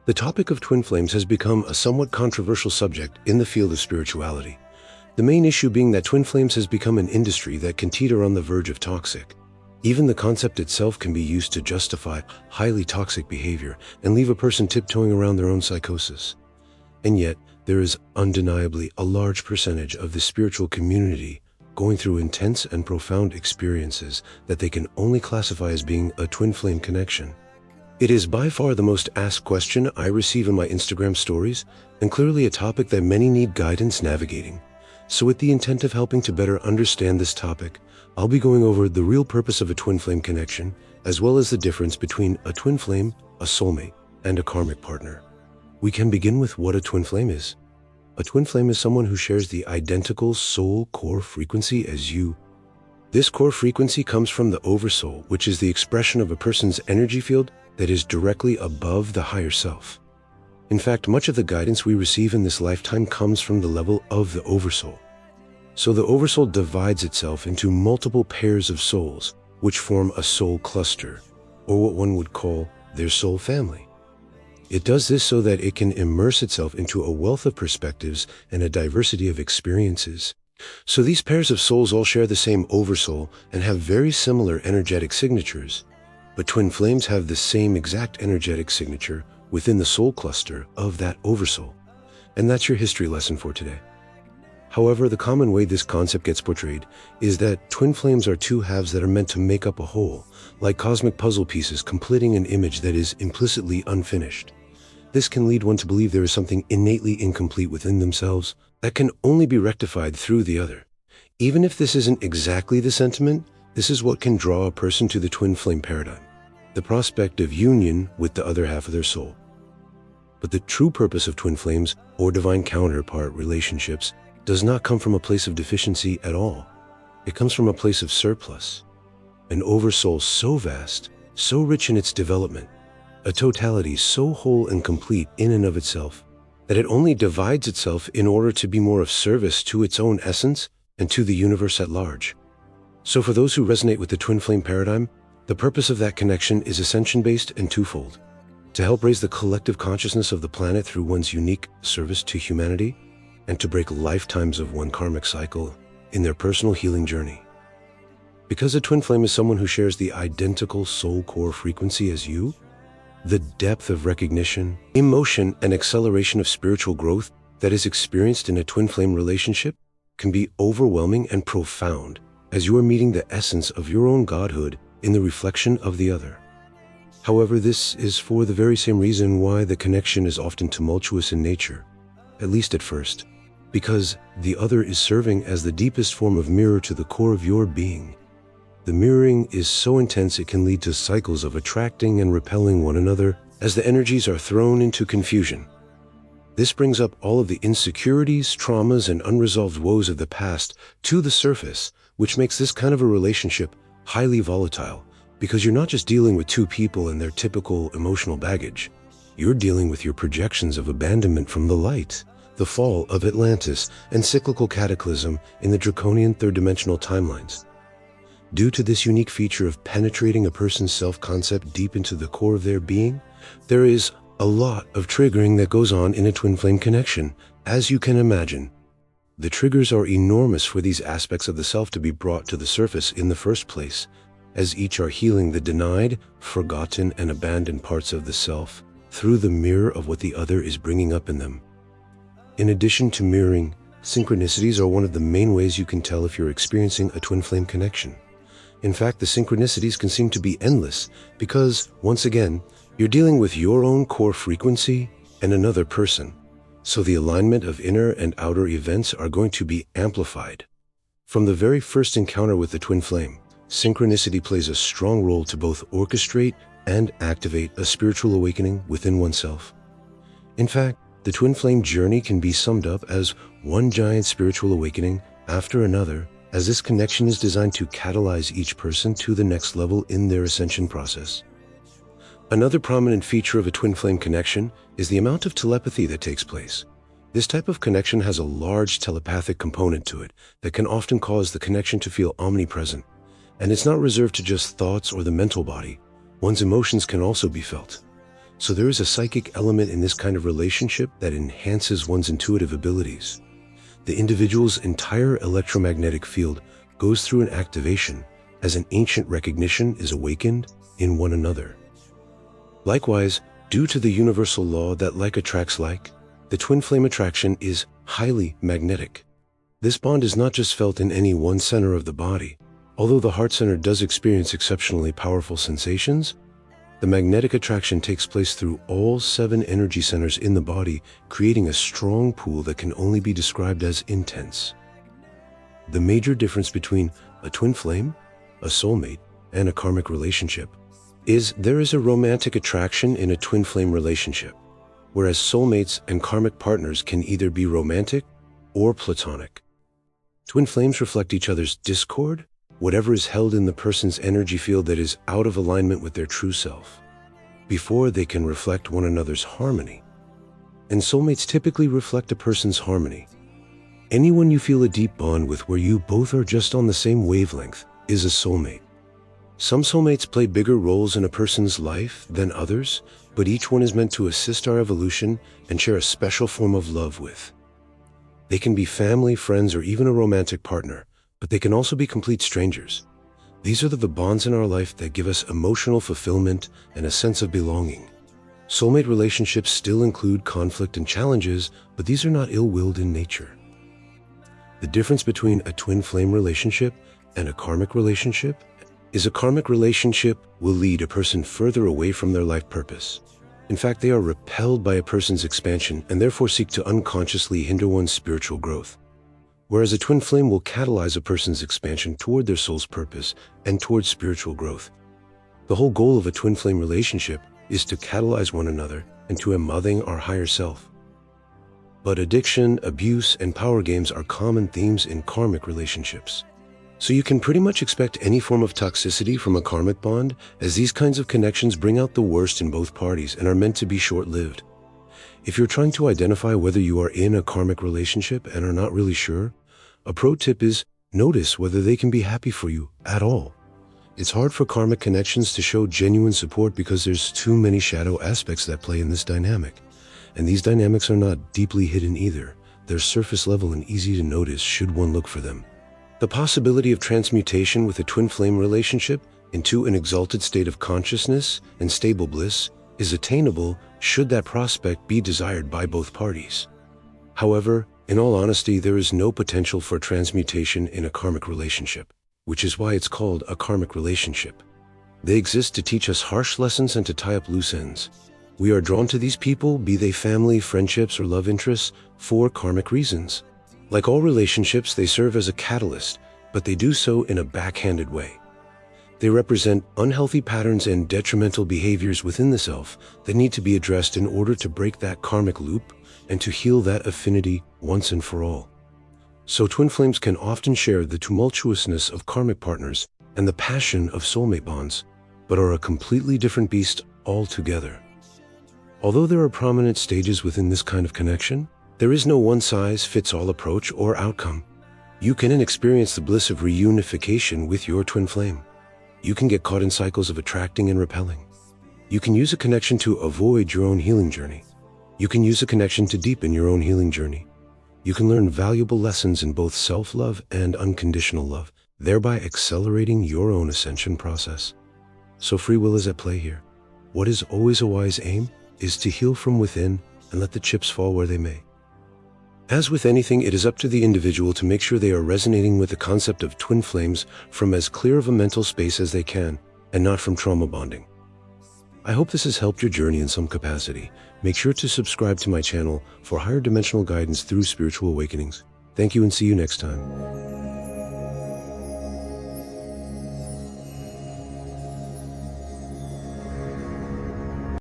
The topic of twin flames has become a somewhat controversial subject in the field of spirituality. The main issue being that twin flames has become an industry that can teeter on the verge of toxic. Even the concept itself can be used to justify highly toxic behavior and leave a person tiptoeing around their own psychosis. And yet, there is undeniably a large percentage of the spiritual community going through intense and profound experiences that they can only classify as being a twin flame connection. It is by far the most asked question I receive in my Instagram stories, and clearly a topic that many need guidance navigating. So with the intent of helping to better understand this topic, I'll be going over the real purpose of a twin flame connection, as well as the difference between a twin flame, a soulmate, and a karmic partner. We can begin with what a twin flame is. A twin flame is someone who shares the identical soul core frequency as you. This core frequency comes from the oversoul, which is the expression of a person's energy field that is directly above the higher self. In fact, much of the guidance we receive in this lifetime comes from the level of the oversoul. So the oversoul divides itself into multiple pairs of souls, which form a soul cluster, or what one would call their soul family. It does this so that it can immerse itself into a wealth of perspectives and a diversity of experiences. So these pairs of souls all share the same oversoul and have very similar energetic signatures, but twin flames have the same exact energetic signature within the soul cluster of that oversoul. And that's your history lesson for today. However, the common way this concept gets portrayed is that twin flames are two halves that are meant to make up a whole, like cosmic puzzle pieces completing an image that is implicitly unfinished. This can lead one to believe there is something innately incomplete within themselves that can only be rectified through the other. Even if this isn't exactly the sentiment, this is what can draw a person to the twin flame paradigm, the prospect of union with the other half of their soul. But the true purpose of twin flames or divine counterpart relationships does not come from a place of deficiency at all. It comes from a place of surplus, an oversoul so vast, so rich in its development, a totality so whole and complete in and of itself, that it only divides itself in order to be more of service to its own essence and to the universe at large. So for those who resonate with the twin flame paradigm, the purpose of that connection is ascension-based and twofold: to help raise the collective consciousness of the planet through one's unique service to humanity, and to break lifetimes of one karmic cycle in their personal healing journey. Because a twin flame is someone who shares the identical soul core frequency as you, the depth of recognition, emotion, and acceleration of spiritual growth that is experienced in a twin flame relationship can be overwhelming and profound, as you are meeting the essence of your own godhood in the reflection of the other. However, this is for the very same reason why the connection is often tumultuous in nature, at least at first, because the other is serving as the deepest form of mirror to the core of your being. The mirroring is so intense it can lead to cycles of attracting and repelling one another as the energies are thrown into confusion. This brings up all of the insecurities, traumas, and unresolved woes of the past to the surface, which makes this kind of a relationship highly volatile, because you're not just dealing with two people and their typical emotional baggage. You're dealing with your projections of abandonment from the light, the fall of Atlantis, and cyclical cataclysm in the draconian third-dimensional timelines. Due to this unique feature of penetrating a person's self-concept deep into the core of their being, there is a lot of triggering that goes on in a twin flame connection, as you can imagine. The triggers are enormous for these aspects of the self to be brought to the surface in the first place, as each are healing the denied, forgotten, and abandoned parts of the self through the mirror of what the other is bringing up in them. In addition to mirroring, synchronicities are one of the main ways you can tell if you're experiencing a twin flame connection. In fact, the synchronicities can seem to be endless because, once again, you're dealing with your own core frequency and another person. So the alignment of inner and outer events are going to be amplified. From the very first encounter with the twin flame, synchronicity plays a strong role to both orchestrate and activate a spiritual awakening within oneself. In fact, the twin flame journey can be summed up as one giant spiritual awakening after another, as this connection is designed to catalyze each person to the next level in their ascension process. Another prominent feature of a twin flame connection is the amount of telepathy that takes place. This type of connection has a large telepathic component to it that can often cause the connection to feel omnipresent. And it's not reserved to just thoughts or the mental body. One's emotions can also be felt. So there is a psychic element in this kind of relationship that enhances one's intuitive abilities. The individual's entire electromagnetic field goes through an activation as an ancient recognition is awakened in one another. Likewise, due to the universal law that like attracts like, the twin flame attraction is highly magnetic. This bond is not just felt in any one center of the body. Although the heart center does experience exceptionally powerful sensations, the magnetic attraction takes place through all 7 energy centers in the body, creating a strong pull that can only be described as intense. The major difference between a twin flame, a soulmate, and a karmic relationship is there is a romantic attraction in a twin flame relationship, whereas soulmates and karmic partners can either be romantic or platonic. Twin flames reflect each other's discord, whatever is held in the person's energy field that is out of alignment with their true self, before they can reflect one another's harmony. And soulmates typically reflect a person's harmony. Anyone you feel a deep bond with where you both are just on the same wavelength is a soulmate. Some soulmates play bigger roles in a person's life than others, but each one is meant to assist our evolution and share a special form of love with. They can be family, friends, or even a romantic partner, but they can also be complete strangers. These are the bonds in our life that give us emotional fulfillment and a sense of belonging. Soulmate relationships still include conflict and challenges, but these are not ill-willed in nature. The difference between a twin flame relationship and a karmic relationship is a karmic relationship will lead a person further away from their life purpose. In fact, they are repelled by a person's expansion and therefore seek to unconsciously hinder one's spiritual growth. Whereas a twin flame will catalyze a person's expansion toward their soul's purpose and towards spiritual growth. The whole goal of a twin flame relationship is to catalyze one another and to embody our higher self. But addiction, abuse, and power games are common themes in karmic relationships. So you can pretty much expect any form of toxicity from a karmic bond, as these kinds of connections bring out the worst in both parties and are meant to be short-lived. If you're trying to identify whether you are in a karmic relationship and are not really sure, a pro tip is notice whether they can be happy for you at all. It's hard for karmic connections to show genuine support because there's too many shadow aspects that play in this dynamic. And these dynamics are not deeply hidden either. They're surface level and easy to notice should one look for them. The possibility of transmutation with a twin flame relationship into an exalted state of consciousness and stable bliss is attainable should that prospect be desired by both parties. However, in all honesty, there is no potential for transmutation in a karmic relationship, which is why it's called a karmic relationship. They exist to teach us harsh lessons and to tie up loose ends. We are drawn to these people, be they family, friendships, or love interests, for karmic reasons. Like all relationships, they serve as a catalyst, but they do so in a backhanded way. They represent unhealthy patterns and detrimental behaviors within the self that need to be addressed in order to break that karmic loop and to heal that affinity once and for all. So twin flames can often share the tumultuousness of karmic partners and the passion of soulmate bonds, but are a completely different beast altogether. Although there are prominent stages within this kind of connection, there is no one-size-fits-all approach or outcome. You can experience the bliss of reunification with your twin flame. You can get caught in cycles of attracting and repelling. You can use a connection to avoid your own healing journey. You can use a connection to deepen your own healing journey. You can learn valuable lessons in both self-love and unconditional love, thereby accelerating your own ascension process. So free will is at play here. What is always a wise aim is to heal from within and let the chips fall where they may. As with anything, it is up to the individual to make sure they are resonating with the concept of twin flames from as clear of a mental space as they can, and not from trauma bonding. I hope this has helped your journey in some capacity. Make sure to subscribe to my channel for higher dimensional guidance through spiritual awakenings. Thank you and see you next time.